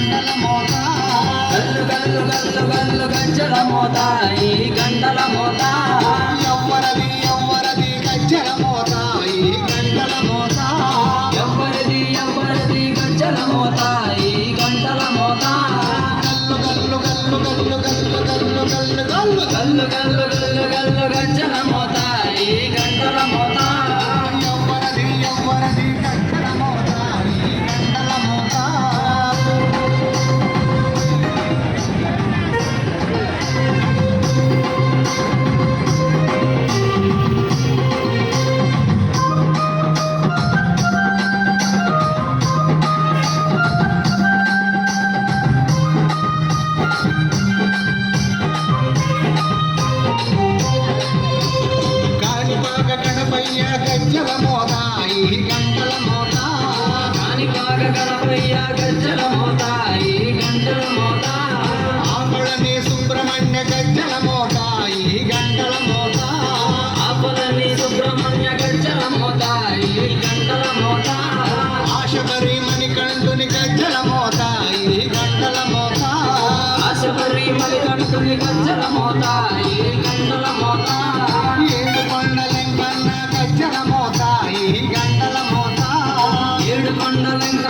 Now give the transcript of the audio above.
గంటల మోత గల్లు గల్లు గల్లు గల్లు గజ్జల మోత ఈ గంటల మోత ఎవ్వరది ఎవ్వరది గజ్జల మోత ఈ గంటల మోత ఎవ్వరిది ఎవ్వరిది గజ్జల మోత ఈ గంటల మోత గల్లు గల్లు గల్లు గల్లు గల్లు గల్లు గల్లు గల్లు గల్లు గల్లు గల్లు గజ్జల మోత ఈ గంటల మోత ఎవ్వరది ఎవ్వరది గజ్జల మోత ఈ గంటల మోత గణపయ్య గజ్జల మోత ఈ గంటల మోత కానిపాక గణపయ్య గజ్జల మోత ఈ గంటల మోత ఆకులని సుబ్రహ్మణ్య గజ్జల మోత ఈ గంటల మోత ఆపలని సుబ్రహ్మణ్య గజ్జల మోత ఈ గంటల మోత ఆశబరి మణికంఠుని గజ్జల మోత ఈ గంటల మోత ఆశబరి మణికంఠుని గజ్జల మోత ఈ గంటల మోత ఏడు కొండలెంకన్న గజ్జల మోత ఈ గంటల మోత ఏడు కొండలంక